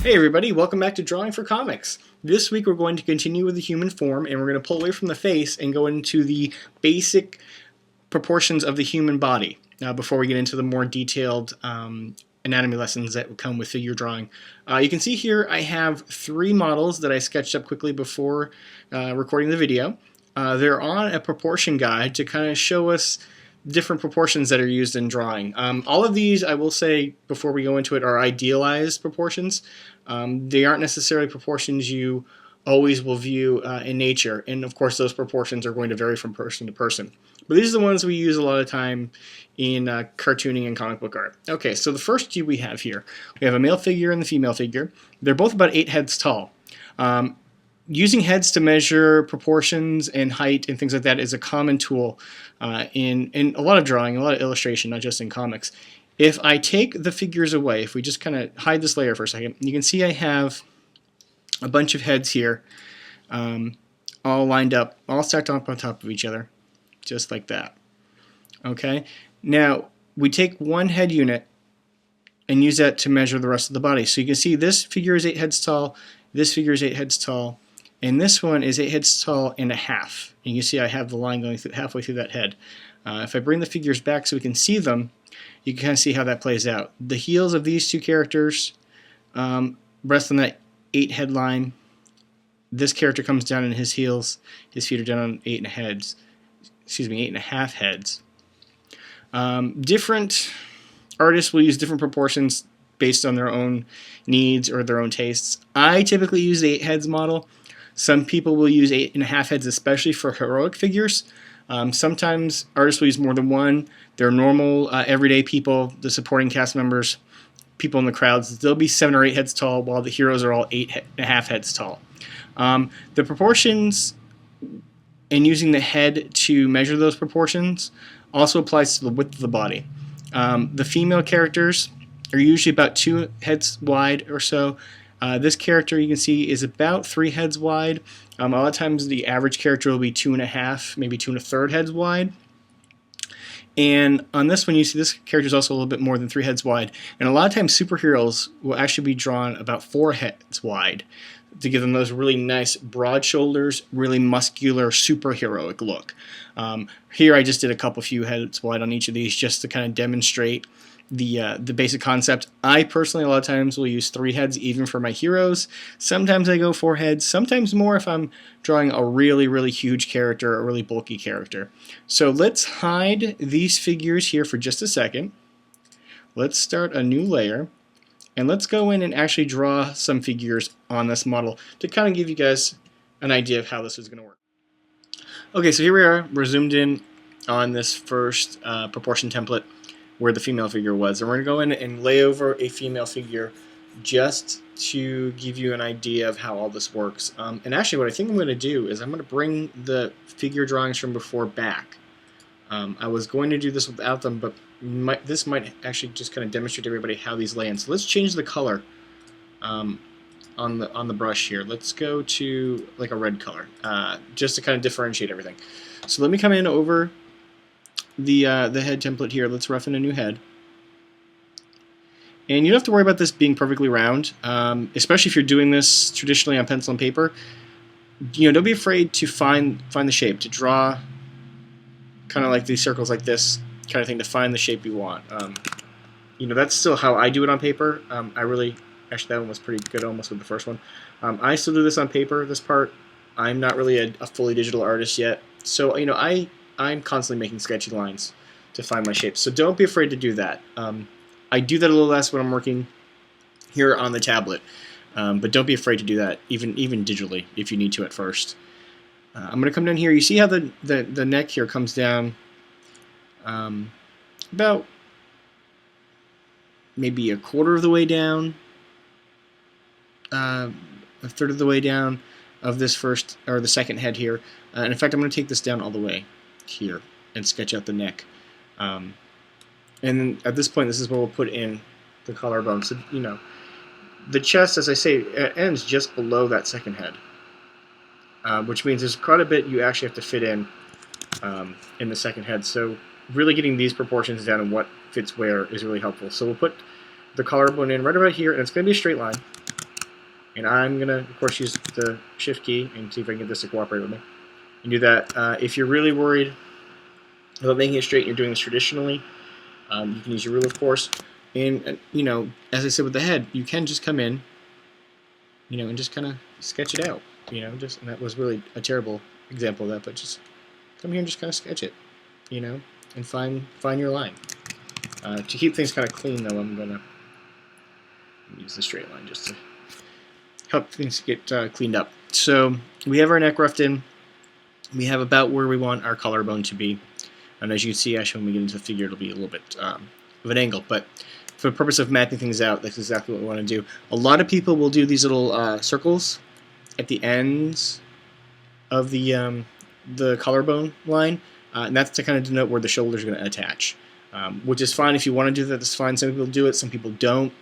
Hey everybody, welcome back to Drawing for Comics. This week we're going to continue with the human form and we're going to pull away from the face and go into the basic proportions of the human body before we get into the more detailed anatomy lessons that come with figure drawing. You can see here I have 3 models that I sketched up quickly before recording the video. They're on a proportion guide to kind of show us different proportions that are used in drawing. All of these, I will say before we go into it, are idealized proportions. They aren't necessarily proportions you always will view in nature, and of course those proportions are going to vary from person to person. But these are the ones we use a lot of time in cartooning and comic book art. Okay, so the first two we have here, we have a male figure and the female figure. They're both about 8 heads tall. Using heads to measure proportions and height and things like that is a common tool in a lot of drawing, a lot of illustration, not just in comics. If I take the figures away, if we just kind of hide this layer for a second, you can see I have a bunch of heads here all lined up, all stacked up on top of each other, just like that. Okay, now we take one head unit and use that to measure the rest of the body. So you can see this figure is 8 heads tall, this figure is 8 heads tall, and this one is 8 heads tall and a half. And you see I have the line going through, halfway through that head. If I bring the figures back so we can see them, you can kind of see how that plays out. The heels of these two characters rest on that 8 head line. This character comes down in his heels. His feet are down on 8 and a half heads. Different artists will use different proportions based on their own needs or their own tastes. I typically use the 8 heads model. Some people will use 8 and a half heads, especially for heroic figures. Sometimes artists will use more than one. They're normal, everyday people, the supporting cast members, people in the crowds. They'll be 7 or 8 heads tall, while the heroes are all 8 and a half heads tall. The proportions and using the head to measure those proportions also applies to the width of the body. The female characters are usually about 2 heads wide or so. This character you can see is about 3 heads wide. A lot of times the average character will be 2.5, maybe 2 1/3 heads wide. And on this one you see this character is also a little bit more than 3 heads wide. And a lot of times superheroes will actually be drawn about 4 heads wide to give them those really nice broad shoulders, really muscular, superheroic look. Here I just did a few heads wide on each of these just to kind of demonstrate the basic concept. I personally a lot of times will use 3 heads even for my heroes. Sometimes I go 4 heads, sometimes more if I'm drawing a really, really huge character, a really bulky character. So let's hide these figures here for just a second. Let's start a new layer. And let's go in and actually draw some figures on this model to kind of give you guys an idea of how this is going to work. Okay, so here we are. We're zoomed in on this first proportion template where the female figure was. And we're going to go in and lay over a female figure just to give you an idea of how all this works. And actually what I think I'm going to do is I'm going to bring the figure drawings from before back. I was going to do this without them, but this might actually just kind of demonstrate to everybody how these lay in. So let's change the color on the brush here. Let's go to like a red color, just to kind of differentiate everything. So let me come in over the head template here. Let's roughen a new head. And you don't have to worry about this being perfectly round, especially if you're doing this traditionally on pencil and paper. You know, don't be afraid to find the shape, to draw kind of like these circles like this kind of thing to find the shape you want. You know, that's still how I do it on paper. Actually that one was pretty good almost with the first one. I still do this on paper, this part. I'm not really a fully digital artist yet. So, you know, I'm constantly making sketchy lines to find my shapes. So don't be afraid to do that. I do that a little less when I'm working here on the tablet. But don't be afraid to do that, even digitally, if you need to at first. I'm going to come down here. You see how the neck here comes down about maybe a quarter of the way down, a third of the way down of this first or the second head here. And in fact, I'm going to take this down all the way here and sketch out the neck. And then at this point, this is where we'll put in the collarbone. So, you know, the chest, as I say, ends just below that second head. Which means there's quite a bit you actually have to fit in the second head. So really getting these proportions down and what fits where is really helpful. So we'll put the collarbone in right about here, and it's going to be a straight line. And I'm going to, of course, use the shift key and see if I can get this to cooperate with me. And do that. If you're really worried about making it straight and you're doing this traditionally, you can use your ruler, of course. And, you know, as I said with the head, you can just come in, you know, and just kind of sketch it out. You know, just, and that was really a terrible example of that, but just come here and just kind of sketch it, you know, and find your line. To keep things kind of clean, though, I'm going to use the straight line just to help things get cleaned up. So we have our neck roughed in. We have about where we want our collarbone to be. And as you can see, actually, when we get into the figure, it'll be a little bit of an angle. But for the purpose of mapping things out, that's exactly what we want to do. A lot of people will do these little circles at the ends of the collarbone line, and that's to kind of denote where the shoulder is going to attach, which is fine. If you want to do that, that's fine. Some people do it, some people don't.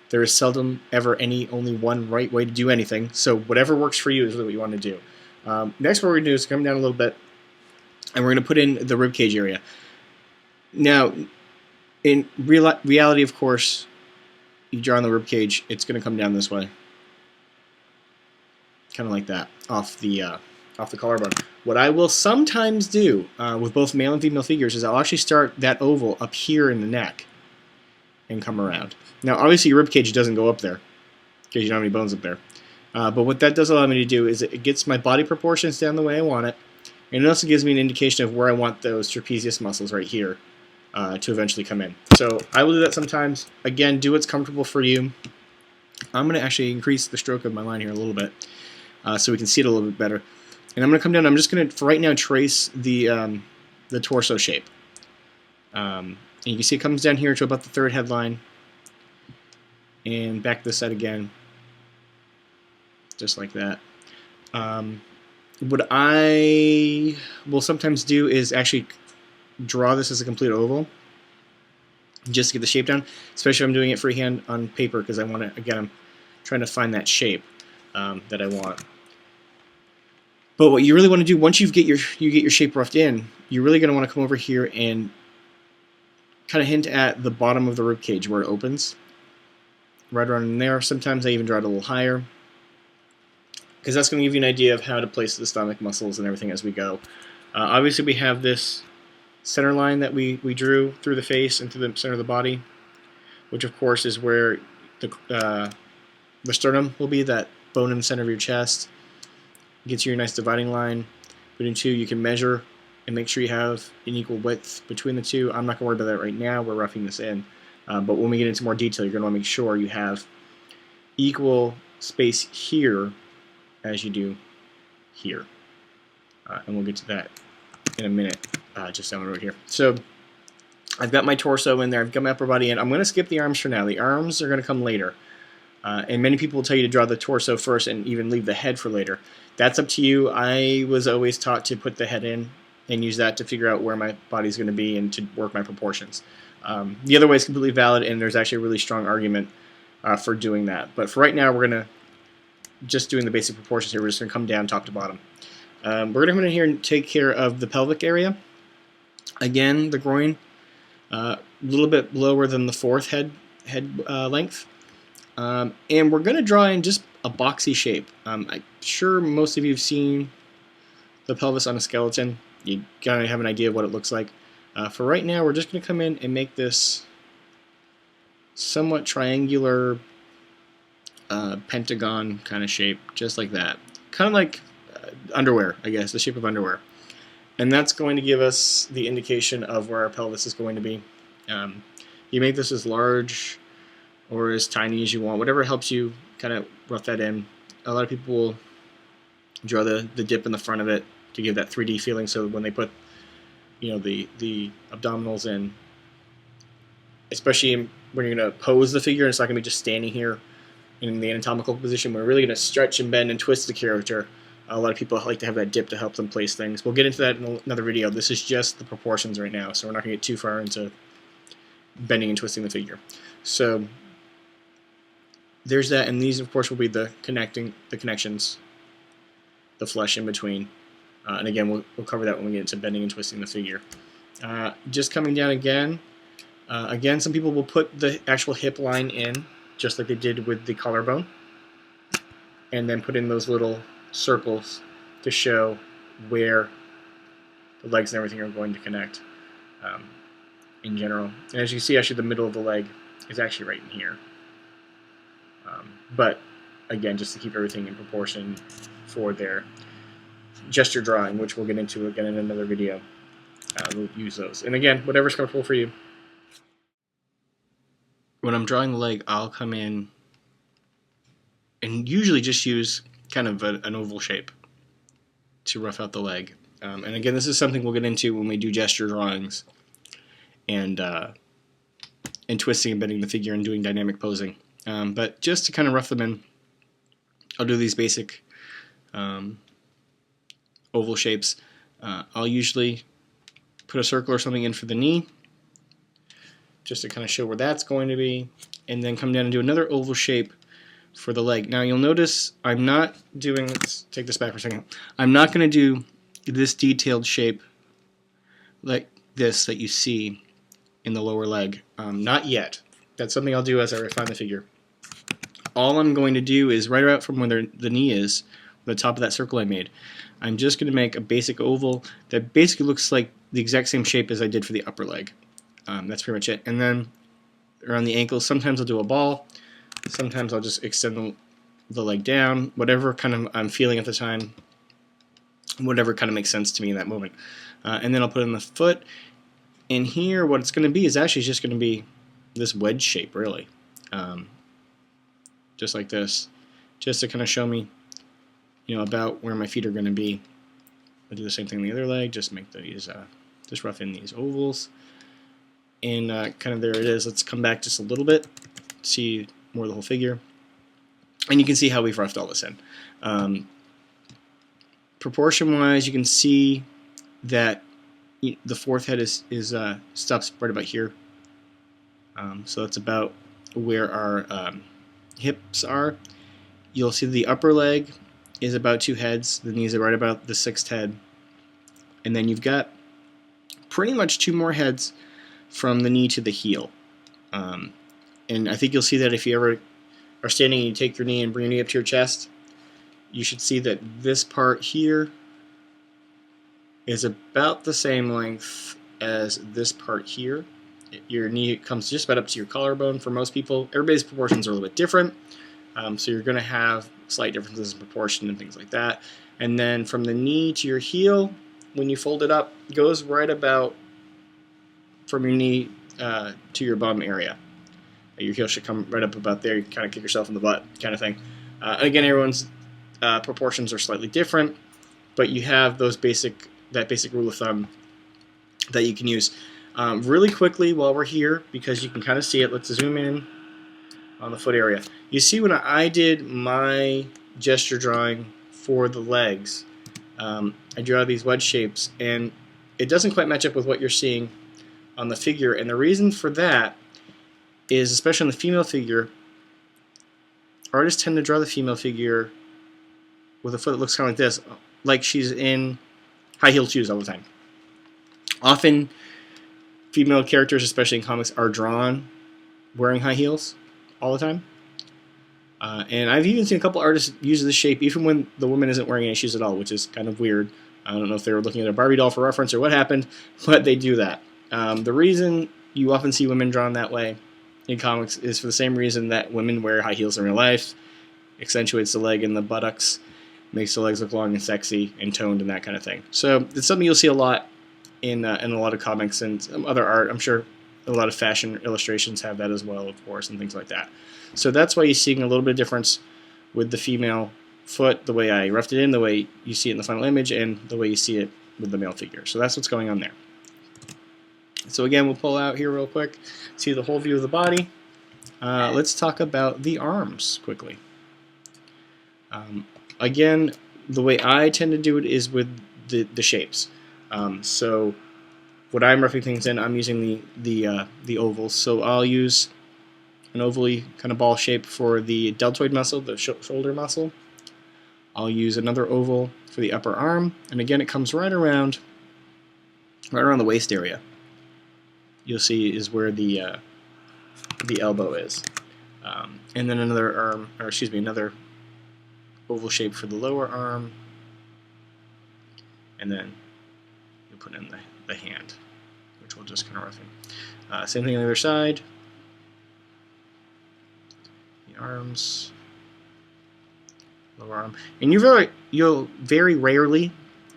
There is seldom ever only one right way to do anything, so whatever works for you is really what you want to do. Next, what we're going to do is come down a little bit, and we're going to put in the rib cage area. Now, in reality, of course, you draw on the rib cage, it's going to come down this way, kind of like that, off the collarbone. What I will sometimes do with both male and female figures is I'll actually start that oval up here in the neck and come around. Now, obviously, your rib cage doesn't go up there because you don't have any bones up there. But what that does allow me to do is it gets my body proportions down the way I want it, and it also gives me an indication of where I want those trapezius muscles right here to eventually come in. So I will do that sometimes. Again, do what's comfortable for you. I'm going to actually increase the stroke of my line here a little bit so we can see it a little bit better. And I'm going to come down. I'm just going to, for right now, trace the torso shape. And you can see it comes down here to about the third headline. And back to the side again. Just like that. What I will sometimes do is actually draw this as a complete oval. Just to get the shape down. Especially if I'm doing it freehand on paper because I want to, again, I'm trying to find that shape that I want. But what you really want to do once you get your shape roughed in, you're really going to want to come over here and kind of hint at the bottom of the rib cage where it opens, right around in there. Sometimes I even draw it a little higher because that's going to give you an idea of how to place the stomach muscles and everything as we go. Obviously, we have this center line that we drew through the face and through the center of the body, which of course is where the sternum will be, that bone in the center of your chest. Gets you your nice dividing line. Between two, you can measure and make sure you have an equal width between the two. I'm not going to worry about that right now. We're roughing this in. But when we get into more detail, you're going to want to make sure you have equal space here as you do here. And we'll get to that in a minute, just down the road here. So I've got my torso in there. I've got my upper body in. I'm going to skip the arms for now. The arms are going to come later. And many people will tell you to draw the torso first and even leave the head for later. That's up to you. I was always taught to put the head in and use that to figure out where my body's going to be and to work my proportions. The other way is completely valid, and there's actually a really strong argument for doing that. But for right now, we're going to just doing the basic proportions here. We're just going to come down top to bottom. We're going to come in here and take care of the pelvic area. Again, the groin, a little bit lower than the fourth head length. And we're going to draw in just a boxy shape. I'm sure most of you have seen the pelvis on a skeleton. You kind of have an idea of what it looks like. For right now, we're just going to come in and make this somewhat triangular pentagon kind of shape, just like that. Kind of like underwear, I guess, the shape of underwear. And that's going to give us the indication of where our pelvis is going to be. You make this as large or as tiny as you want, whatever helps you kind of rough that in. A lot of people will draw the dip in the front of it to give that 3D feeling, so when they put, you know, the abdominals in, especially when you're going to pose the figure, it's not going to be just standing here in the anatomical position. We're really going to stretch and bend and twist the character. A lot of people like to have that dip to help them place things. We'll get into that in another video. This is just the proportions right now, so we're not going to get too far into bending and twisting the figure. So there's that, and these, of course, will be the connections, the flesh in between. And again, we'll cover that when we get into bending and twisting the figure. Just coming down again. Again, some people will put the actual hip line in, just like they did with the collarbone. and then put in those little circles to show where the legs and everything are going to connect in general. And as you see, actually the middle of the leg is actually right in here. But again, just to keep everything in proportion for their gesture drawing, which we'll get into again in another video, we'll use those. And again, whatever's comfortable for you. When I'm drawing the leg, I'll come in and usually just use kind of an oval shape to rough out the leg. And again, this is something we'll get into when we do gesture drawings and twisting and bending the figure and doing dynamic posing. But just to kind of rough them in, I'll do these basic oval shapes. I'll usually put a circle or something in for the knee, just to kind of show where that's going to be, and then come down and do another oval shape for the leg. Now you'll notice I'm not doing, let's take this back for a second, I'm not going to do this detailed shape like this that you see in the lower leg. Not yet. That's something I'll do as I refine the figure. All I'm going to do is right out from where the knee is, the top of that circle I made, I'm just going to make a basic oval that basically looks like the exact same shape as I did for the upper leg. That's pretty much it. And then around the ankles, sometimes I'll do a ball, sometimes I'll just extend the leg down, whatever kind of I'm feeling at the time, whatever kind of makes sense to me in that moment. And then I'll put in the foot, and here what it's going to be is actually just going to be this wedge shape, really. Just like this, just to kind of show me, about where my feet are going to be. I'll do the same thing on the other leg, just make these, just rough in these ovals. And kind of there it is. Let's come back just a little bit, see more of the whole figure. And you can see how we've roughed all this in. Proportion-wise, you can see that the fourth head stops right about here. So that's about where our hips are. You'll see the upper leg is about 2 heads. The knees are right about the 6th head. And then you've got pretty much 2 more heads from the knee to the heel. And I think you'll see that if you ever are standing and you take your knee and bring your knee up to your chest, you should see that this part here is about the same length as this part here. Your knee comes just about up to your collarbone for most people. Everybody's proportions are a little bit different, so you're going to have slight differences in proportion and things like that. And then from the knee to your heel, when you fold it up, it goes right about from your knee to your bum area. Your heel should come right up about there. You kind of kick yourself in the butt kind of thing. Again, everyone's proportions are slightly different, but you have that basic rule of thumb that you can use. Really quickly while we're here, because you can kind of see it, let's zoom in on the foot area. You see when I did my gesture drawing for the legs, I draw these wedge shapes, and it doesn't quite match up with what you're seeing on the figure. And the reason for that is, especially on the female figure, artists tend to draw the female figure with a foot that looks kind of like this, like she's in high-heeled shoes all the time. Often, female characters, especially in comics, are drawn wearing high heels all the time. And I've even seen a couple artists use this shape even when the woman isn't wearing any shoes at all, which is kind of weird. I don't know if they were looking at a Barbie doll for reference or what happened, but they do that. The reason you often see women drawn that way in comics is for the same reason that women wear high heels in real life. Accentuates the leg and the buttocks, makes the legs look long and sexy and toned and that kind of thing. So it's something you'll see a lot in a lot of comics and some other art. I'm sure a lot of fashion illustrations have that as well, of course, and things like that. So that's why you're seeing a little bit of difference with the female foot, the way I roughed it in, the way you see it in the final image, and the way you see it with the male figure. So that's what's going on there. So again, we'll pull out here real quick, see the whole view of the body. Let's talk about the arms quickly. Again, the way I tend to do it is with the shapes. So when I'm roughing things in, I'm using the ovals. So I'll use an ovally kind of ball shape for the deltoid muscle, the shoulder muscle. I'll use another oval for the upper arm, and again, it comes right around the waist area. You'll see is where the elbow is, and then another oval shape for the lower arm, and then you put in the hand, which we'll just kind of rough in. Same thing on the other side. The arms, lower arm, and you'll very rarely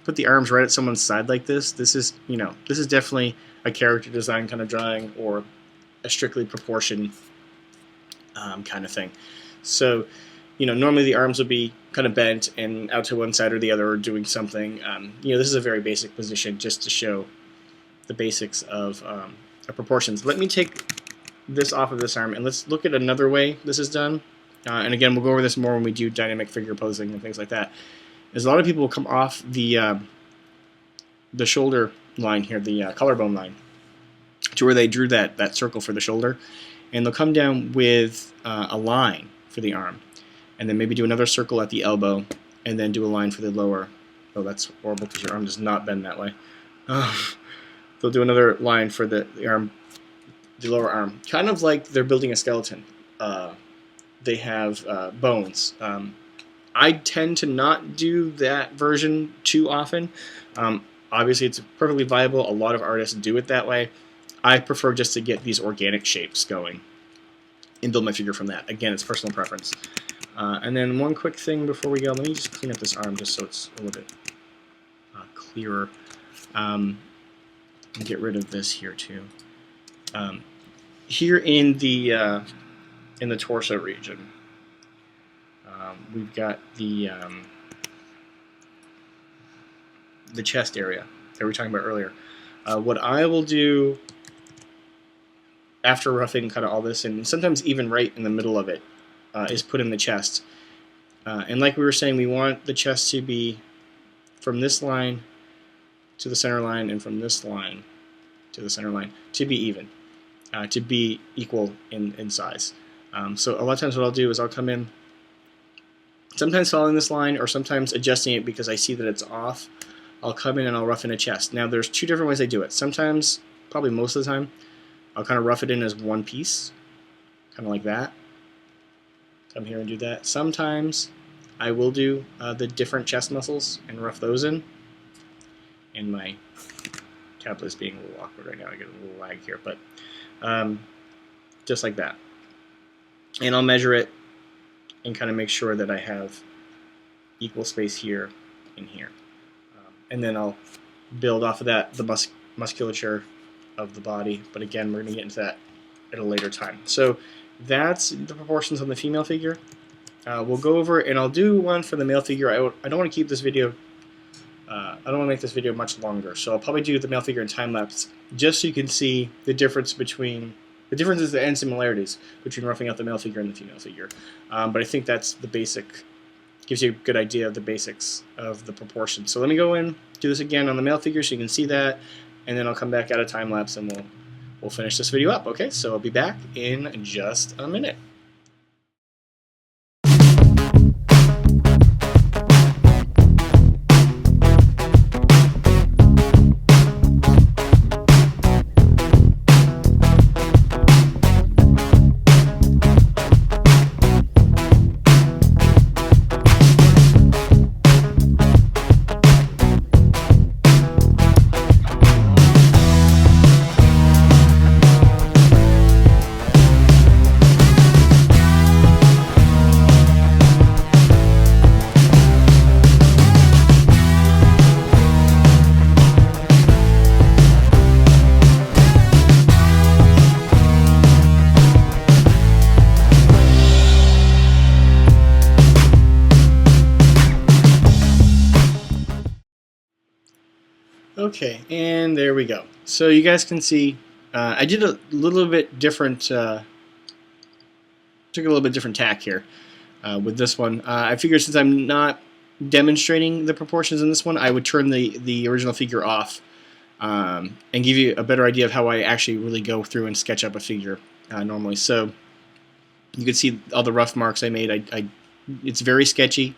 put the arms right at someone's side like this. This is definitely a character design kind of drawing or a strictly proportion kind of thing. So, normally the arms would be kind of bent and out to one side or the other or doing something. This is a very basic position just to show the basics of proportions. Let me take this off of this arm and let's look at another way this is done. And again, we'll go over this more when we do dynamic figure posing and things like that. Is a lot of people will come off the shoulder line here, the collarbone line, to where they drew that circle for the shoulder, and they'll come down with a line for the arm, and then maybe do another circle at the elbow, and then do a line for the lower. Oh, that's horrible because your arm does not bend that way. They'll do another line for the arm, the lower arm, kind of like they're building a skeleton. They have bones. I tend to not do that version too often. Obviously, it's perfectly viable. A lot of artists do it that way. I prefer just to get these organic shapes going and build my figure from that. Again, it's personal preference. And then one quick thing before we go, let me just clean up this arm just so it's a little bit clearer. And get rid of this here too. Here in the torso region, we've got the chest area that we were talking about earlier. What I will do after roughing kind of all this, and sometimes even right in the middle of it, is put in the chest. And like we were saying, we want the chest to be from this line to the center line and from this line to the center line to be even, to be equal in size. So a lot of times what I'll do is I'll come in, sometimes following this line or sometimes adjusting it because I see that it's off. I'll come in and I'll rough in a chest. Now there's two different ways I do it. Sometimes, probably most of the time, I'll kind of rough it in as one piece, kind of like that. Come here and do that. Sometimes I will do the different chest muscles and rough those in. And my tablet is being a little awkward right now. I get a little lag here, but just like that. And I'll measure it and kind of make sure that I have equal space here and here. And then I'll build off of that the musculature of the body. But again, we're going to get into that at a later time. So that's the proportions on the female figure. We'll go over, and I'll do one for the male figure. I don't want to keep this video, I don't want to make this video much longer. So I'll probably do the male figure in time-lapse, just so you can see the difference between, the differences and similarities between roughing out the male figure and the female figure. But I think that's the basic, gives you a good idea of the basics of the proportions. So let me go in, do this again on the male figure so you can see that, and then I'll come back out of time-lapse and we'll finish this video up. Okay, so I'll be back in just a minute. Okay, and there we go. So you guys can see I did a little bit different, took a little bit different tack here with this one. I figured since I'm not demonstrating the proportions in this one, I would turn the original figure off and give you a better idea of how I actually really go through and sketch up a figure normally. So you can see all the rough marks I made. It's very sketchy.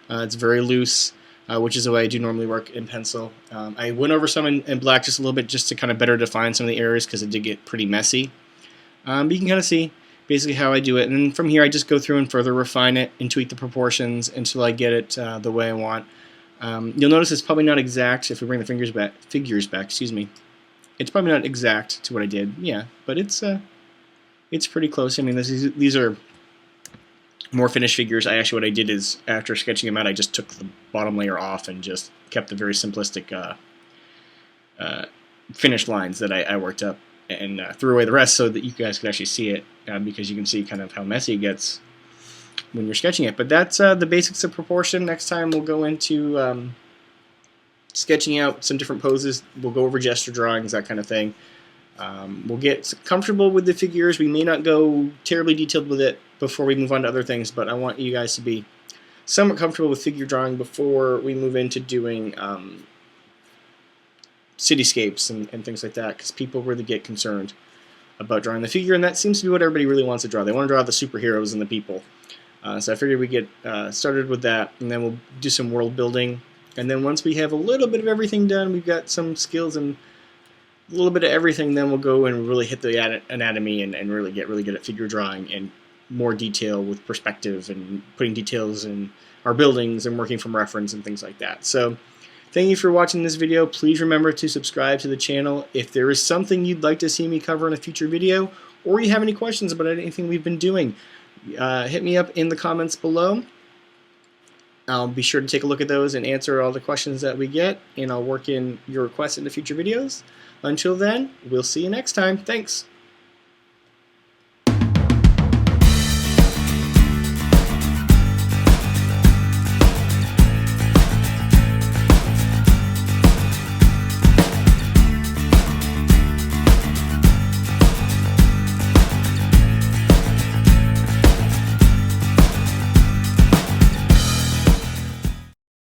It's very loose. Which is the way I do normally work in pencil. I went over some in black just a little bit just to kind of better define some of the areas because it did get pretty messy. But you can kind of see basically how I do it. And then from here I just go through and further refine it and tweak the proportions until I get it the way I want. You'll notice it's probably not exact if we bring the figures back, excuse me. It's probably not exact to what I did, yeah, but it's pretty close. I mean, these are more finished figures. What I did is, after sketching them out, I just took the bottom layer off and just kept the very simplistic finished lines that I worked up, and threw away the rest so that you guys could actually see it, because you can see kind of how messy it gets when you're sketching it. But that's the basics of proportion. Next time we'll go into sketching out some different poses. We'll go over gesture drawings, that kind of thing. We'll get comfortable with the figures. We may not go terribly detailed with it before we move on to other things, but I want you guys to be somewhat comfortable with figure drawing before we move into doing cityscapes and things like that, because people really get concerned about drawing the figure, and that seems to be what everybody really wants to draw. They want to draw the superheroes and the people. So I figured we get started with that, and then we'll do some world building. And then once we have a little bit of everything done, we've got some skills and a little bit of everything, then we'll go and really hit the anatomy and really get really good at figure drawing and more detail with perspective and putting details in our buildings and working from reference and things like that. So thank you for watching this video. Please remember to subscribe to the channel. If there is something you'd like to see me cover in a future video, or you have any questions about anything we've been doing, hit me up in the comments below. I'll be sure to take a look at those and answer all the questions that we get, and I'll work in your requests into future videos. Until then, we'll see you next time. Thanks.